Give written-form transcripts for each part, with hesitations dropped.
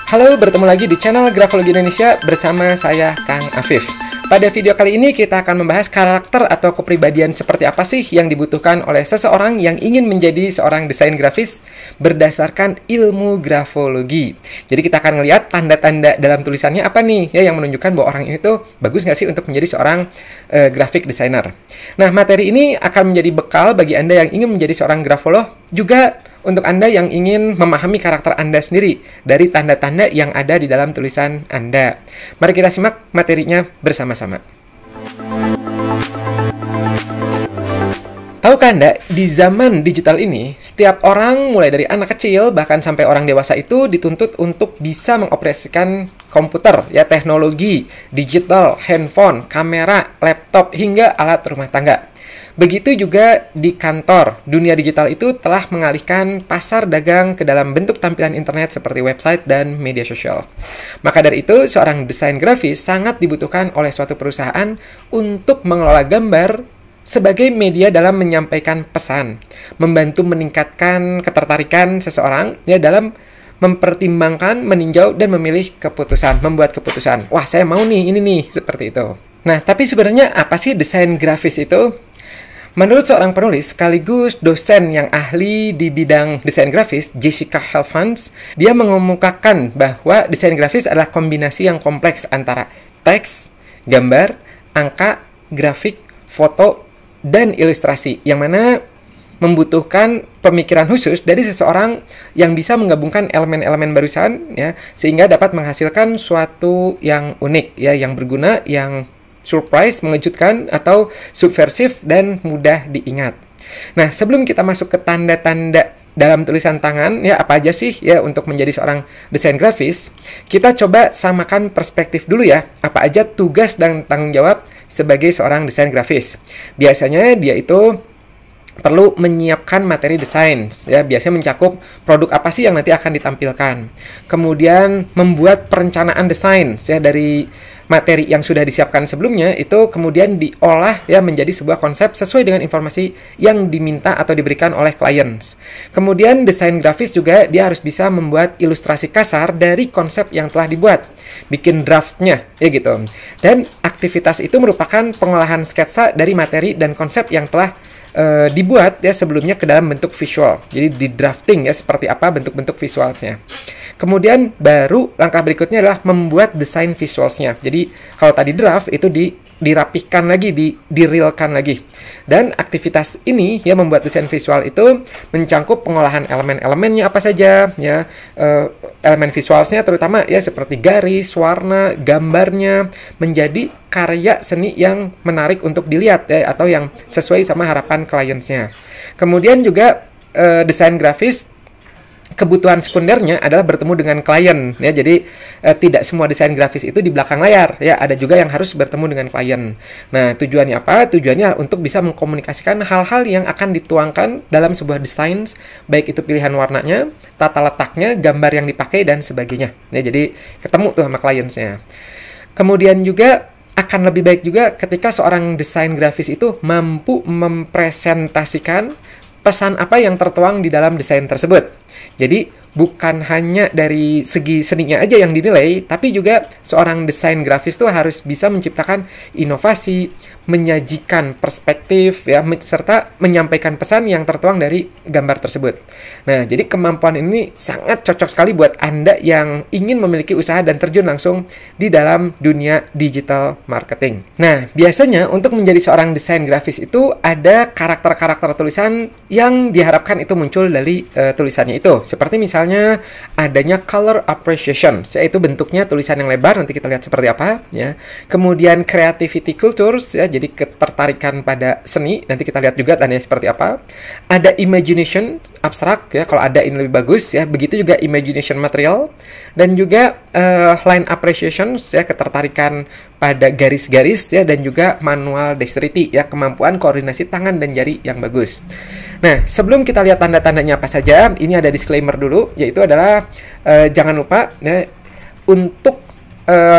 Halo, bertemu lagi di channel Grafologi Indonesia bersama saya, Kang Afif. Pada video kali ini kita akan membahas karakter atau kepribadian seperti apa sih yang dibutuhkan oleh seseorang yang ingin menjadi seorang desain grafis berdasarkan ilmu grafologi. Jadi kita akan melihat tanda-tanda dalam tulisannya apa nih ya yang menunjukkan bahwa orang ini tuh bagus nggak sih untuk menjadi seorang graphic designer. Nah, materi ini akan menjadi bekal bagi Anda yang ingin menjadi seorang grafolog, juga untuk Anda yang ingin memahami karakter Anda sendiri dari tanda-tanda yang ada di dalam tulisan Anda. Mari kita simak materinya bersama-sama. Tahukah Anda, di zaman digital ini, setiap orang mulai dari anak kecil bahkan sampai orang dewasa itu dituntut untuk bisa mengoperasikan komputer, ya, teknologi, digital, handphone, kamera, laptop, hingga alat rumah tangga. Begitu juga di kantor, dunia digital itu telah mengalihkan pasar dagang ke dalam bentuk tampilan internet seperti website dan media sosial. Maka dari itu, seorang desain grafis sangat dibutuhkan oleh suatu perusahaan untuk mengelola gambar sebagai media dalam menyampaikan pesan, membantu meningkatkan ketertarikan seseorang ya dalam mempertimbangkan, meninjau, dan memilih keputusan, membuat keputusan. Wah, saya mau nih, ini nih, seperti itu. Nah, tapi sebenarnya apa sih desain grafis itu? Menurut seorang penulis sekaligus dosen yang ahli di bidang desain grafis, Jessica Helfand, dia mengemukakan bahwa desain grafis adalah kombinasi yang kompleks antara teks, gambar, angka, grafik, foto, dan ilustrasi, yang mana membutuhkan pemikiran khusus dari seseorang yang bisa menggabungkan elemen-elemen barusan, ya, sehingga dapat menghasilkan suatu yang unik, ya, yang berguna, yang surprise, mengejutkan, atau subversif dan mudah diingat. Nah, sebelum kita masuk ke tanda-tanda dalam tulisan tangan, ya apa aja sih ya untuk menjadi seorang desain grafis, kita coba samakan perspektif dulu ya, apa aja tugas dan tanggung jawab sebagai seorang desain grafis. Biasanya dia itu perlu menyiapkan materi desain, ya, biasanya mencakup produk apa sih yang nanti akan ditampilkan. Kemudian membuat perencanaan desain, ya, dari materi yang sudah disiapkan sebelumnya itu kemudian diolah ya menjadi sebuah konsep sesuai dengan informasi yang diminta atau diberikan oleh clients. Kemudian desain grafis juga dia harus bisa membuat ilustrasi kasar dari konsep yang telah dibuat, bikin draftnya ya gitu. Dan aktivitas itu merupakan pengolahan sketsa dari materi dan konsep yang telah dibuat ya sebelumnya ke dalam bentuk visual. Jadi di drafting ya seperti apa bentuk-bentuk visualnya. Kemudian baru langkah berikutnya adalah membuat desain visualsnya. Jadi kalau tadi draft itu dirapihkan lagi, direalkan lagi. Dan aktivitas ini ya membuat desain visual itu mencangkup pengolahan elemen-elemennya apa saja ya, elemen visualsnya terutama ya seperti garis, warna, gambarnya menjadi karya seni yang menarik untuk dilihat ya atau yang sesuai sama harapan kliennya. Kemudian juga desain grafis kebutuhan sekundernya adalah bertemu dengan klien ya. Jadi tidak semua desain grafis itu di belakang layar ya, ada juga yang harus bertemu dengan klien. Nah, tujuannya apa? Tujuannya untuk bisa mengkomunikasikan hal-hal yang akan dituangkan dalam sebuah desain, baik itu pilihan warnanya, tata letaknya, gambar yang dipakai, dan sebagainya ya. Jadi ketemu tuh sama kliennya. Kemudian juga akan lebih baik juga ketika seorang desain grafis itu mampu mempresentasikan pesan apa yang tertuang di dalam desain tersebut. Jadi bukan hanya dari segi seninya aja yang dinilai, tapi juga seorang desain grafis itu harus bisa menciptakan inovasi, menyajikan perspektif, ya, serta menyampaikan pesan yang tertuang dari gambar tersebut. Nah, jadi kemampuan ini sangat cocok sekali buat Anda yang ingin memiliki usaha dan terjun langsung di dalam dunia digital marketing. Nah, biasanya untuk menjadi seorang desain grafis itu ada karakter-karakter tulisan yang diharapkan itu muncul dari tulisannya itu. Seperti misalnya adanya color appreciation, yaitu bentuknya tulisan yang lebar, nanti kita lihat seperti apa ya. Kemudian creativity cultures ya, jadi ketertarikan pada seni, nanti kita lihat juga tandanya seperti apa. Ada imagination, abstrak ya, kalau ada ini lebih bagus ya. Begitu juga imagination material, dan juga line appreciation ya, ketertarikan pada garis-garis ya, dan juga manual dexterity ya, kemampuan koordinasi tangan dan jari yang bagus. Nah, sebelum kita lihat tanda-tandanya apa saja, ini ada disclaimer dulu, yaitu adalah jangan lupa ya, untuk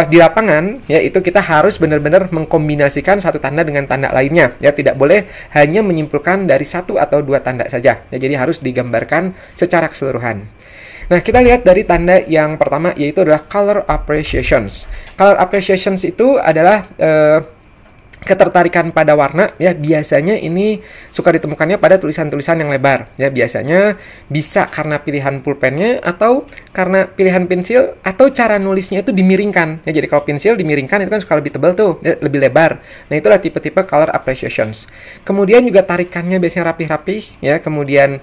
di lapangan ya itu kita harus benar-benar mengkombinasikan satu tanda dengan tanda lainnya ya, tidak boleh hanya menyimpulkan dari satu atau dua tanda saja ya, jadi harus digambarkan secara keseluruhan. Nah, kita lihat dari tanda yang pertama, yaitu adalah color appreciations. Color appreciations itu adalah ketertarikan pada warna, ya. Biasanya ini suka ditemukannya pada tulisan-tulisan yang lebar, ya. Biasanya bisa karena pilihan pulpennya, atau karena pilihan pensil, atau cara nulisnya itu dimiringkan, ya. Jadi kalau pensil dimiringkan itu kan suka lebih tebal tuh, ya, lebih lebar. Nah, itulah tipe-tipe color appreciations. Kemudian juga tarikannya biasanya rapih-rapih, ya. Kemudian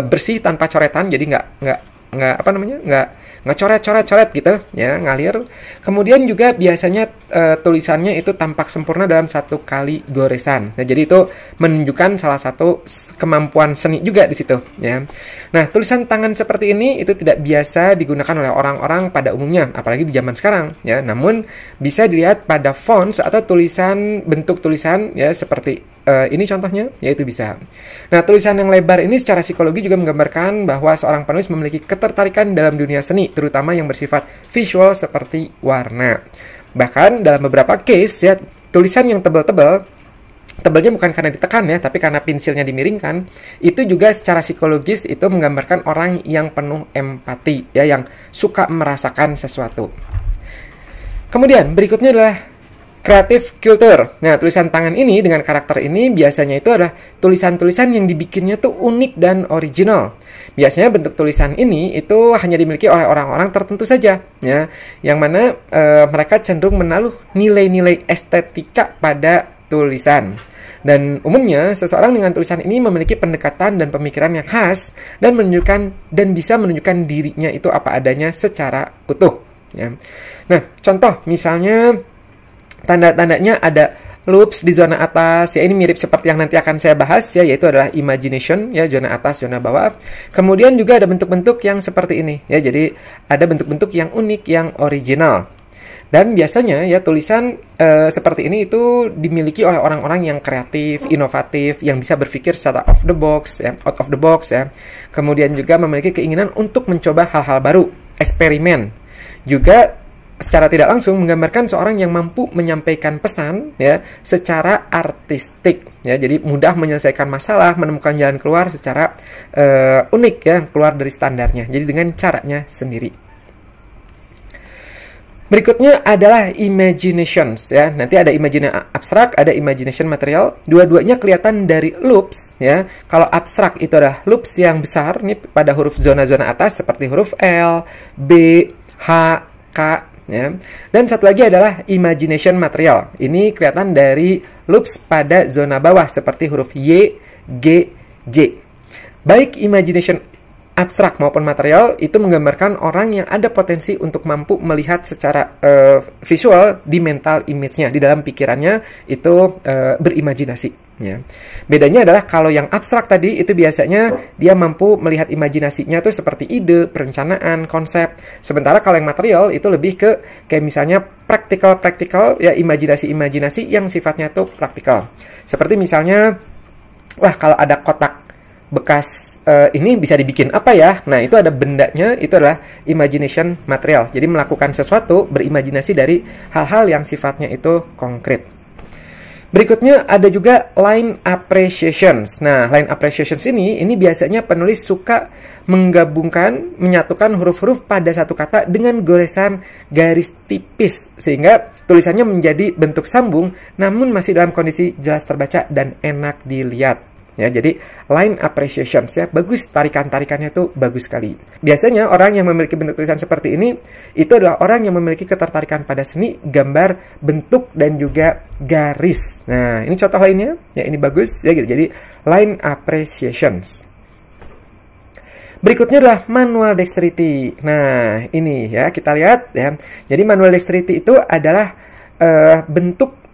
bersih tanpa coretan, jadi nggak coret-coret gitu, ya, ngalir. Kemudian juga biasanya tulisannya itu tampak sempurna dalam satu kali goresan. Nah, jadi itu menunjukkan salah satu kemampuan seni juga di situ, ya. Nah, tulisan tangan seperti ini itu tidak biasa digunakan oleh orang-orang pada umumnya, apalagi di zaman sekarang, ya. Namun bisa dilihat pada fonts atau tulisan, bentuk tulisan, ya, seperti ini contohnya, yaitu bisa. Nah, tulisan yang lebar ini secara psikologi juga menggambarkan bahwa seorang penulis memiliki ketertarikan dalam dunia seni, terutama yang bersifat visual seperti warna. Bahkan dalam beberapa case, ya, tulisan yang tebalnya bukan karena ditekan, ya, tapi karena pensilnya dimiringkan, itu juga secara psikologis itu menggambarkan orang yang penuh empati, ya, yang suka merasakan sesuatu. Kemudian berikutnya adalah creative culture. Nah, tulisan tangan ini dengan karakter ini biasanya itu adalah tulisan-tulisan yang dibikinnya tuh unik dan original. Biasanya bentuk tulisan ini itu hanya dimiliki oleh orang-orang tertentu saja, ya, yang mana mereka cenderung menaruh nilai-nilai estetika pada tulisan. Dan umumnya seseorang dengan tulisan ini memiliki pendekatan dan pemikiran yang khas dan bisa menunjukkan dirinya itu apa adanya secara utuh, ya. Nah, contoh misalnya tanda-tandanya ada loops di zona atas, ya, ini mirip seperti yang nanti akan saya bahas, ya, yaitu adalah imagination, ya, zona atas, zona bawah. Kemudian juga ada bentuk-bentuk yang seperti ini, ya, jadi ada bentuk-bentuk yang unik, yang original. Dan biasanya, ya, tulisan seperti ini itu dimiliki oleh orang-orang yang kreatif, inovatif, yang bisa berpikir secara out of the box, ya. Kemudian juga memiliki keinginan untuk mencoba hal-hal baru, eksperimen. Juga secara tidak langsung menggambarkan seorang yang mampu menyampaikan pesan, ya, secara artistik, ya, jadi mudah menyelesaikan masalah, menemukan jalan keluar secara unik, ya, keluar dari standarnya, jadi dengan caranya sendiri. Berikutnya adalah imaginations, ya. Nanti ada imagination abstrak, ada imagination material. Dua-duanya kelihatan dari loops, ya. Kalau abstrak itu adalah loops yang besar nih pada huruf zona-zona atas seperti huruf L, B, H, K, ya. Dan satu lagi adalah imagination material. Ini kelihatan dari loops pada zona bawah seperti huruf Y, G, J. Baik imagination abstrak maupun material itu menggambarkan orang yang ada potensi untuk mampu melihat secara visual di mental image-nya, di dalam pikirannya itu berimajinasi, ya. Bedanya adalah kalau yang abstrak tadi itu biasanya dia mampu melihat imajinasinya tuh seperti ide, perencanaan, konsep. Sementara kalau yang material itu lebih ke kayak misalnya praktikal, ya, imajinasi yang sifatnya tuh praktikal. Seperti misalnya, wah, kalau ada kotak bekas ini bisa dibikin apa ya? Nah, itu ada bendanya, itu adalah imagination material. Jadi melakukan sesuatu, berimajinasi dari hal-hal yang sifatnya itu konkret. Berikutnya ada juga line appreciations. Nah, line appreciations ini biasanya penulis suka menyatukan huruf-huruf pada satu kata dengan goresan garis tipis, sehingga tulisannya menjadi bentuk sambung, namun masih dalam kondisi jelas terbaca dan enak dilihat. Ya, jadi line appreciations, ya, bagus, tarikannya tuh bagus sekali. Biasanya orang yang memiliki bentuk tulisan seperti ini itu adalah orang yang memiliki ketertarikan pada seni, gambar, bentuk, dan juga garis. Nah, ini contoh lainnya, ya, ini bagus, ya, gitu. Jadi line appreciations. Berikutnya adalah manual dexterity. Nah, ini, ya, kita lihat, ya. Jadi manual dexterity itu adalah bentuk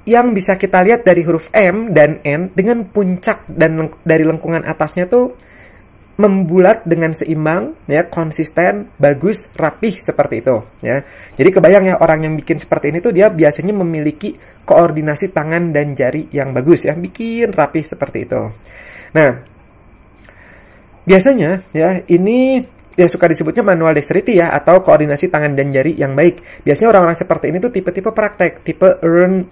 yang bisa kita lihat dari huruf M dan N dengan puncak dan dari lengkungan atasnya tuh membulat dengan seimbang, ya, konsisten, bagus, rapih seperti itu, ya. Jadi kebayang, ya, orang yang bikin seperti ini tuh dia biasanya memiliki koordinasi tangan dan jari yang bagus, ya, bikin rapih seperti itu. Nah, biasanya, ya, ini ya suka disebutnya manual dexterity ya, atau koordinasi tangan dan jari yang baik. Biasanya orang-orang seperti ini tuh tipe-tipe praktek, tipe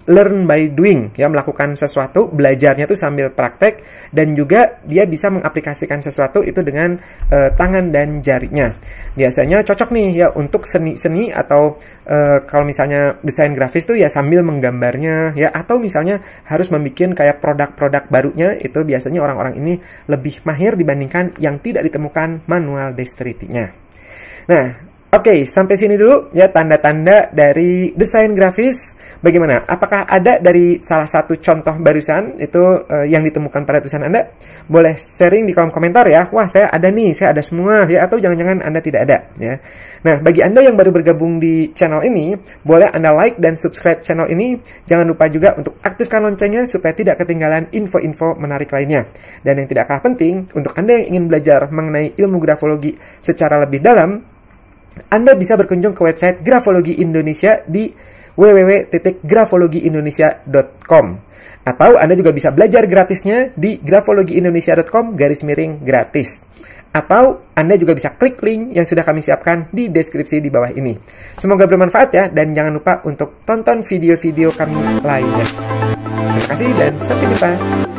learn by doing, ya, melakukan sesuatu, belajarnya tuh sambil praktek, dan juga dia bisa mengaplikasikan sesuatu itu dengan tangan dan jarinya. Biasanya cocok nih ya untuk seni-seni, atau kalau misalnya desain grafis tuh ya sambil menggambarnya ya, atau misalnya harus membuat kayak produk-produk barunya, itu biasanya orang-orang ini lebih mahir dibandingkan yang tidak ditemukan manual dexterity-nya. Nah, oke, sampai sini dulu ya tanda-tanda dari desain grafis. Bagaimana? Apakah ada dari salah satu contoh barusan itu yang ditemukan pada tulisan Anda? Boleh sharing di kolom komentar ya. Wah, saya ada nih, saya ada semua ya, atau jangan-jangan Anda tidak ada ya. Nah, bagi Anda yang baru bergabung di channel ini, boleh Anda like dan subscribe channel ini. Jangan lupa juga untuk aktifkan loncengnya supaya tidak ketinggalan info-info menarik lainnya. Dan yang tidak kalah penting, untuk Anda yang ingin belajar mengenai ilmu grafologi secara lebih dalam, Anda bisa berkunjung ke website Grafologi Indonesia di www.grafologiindonesia.com, atau Anda juga bisa belajar gratisnya di grafologiindonesia.com/gratis, atau Anda juga bisa klik link yang sudah kami siapkan di deskripsi di bawah ini. Semoga bermanfaat ya, dan jangan lupa untuk tonton video-video kami lainnya. Terima kasih dan sampai jumpa.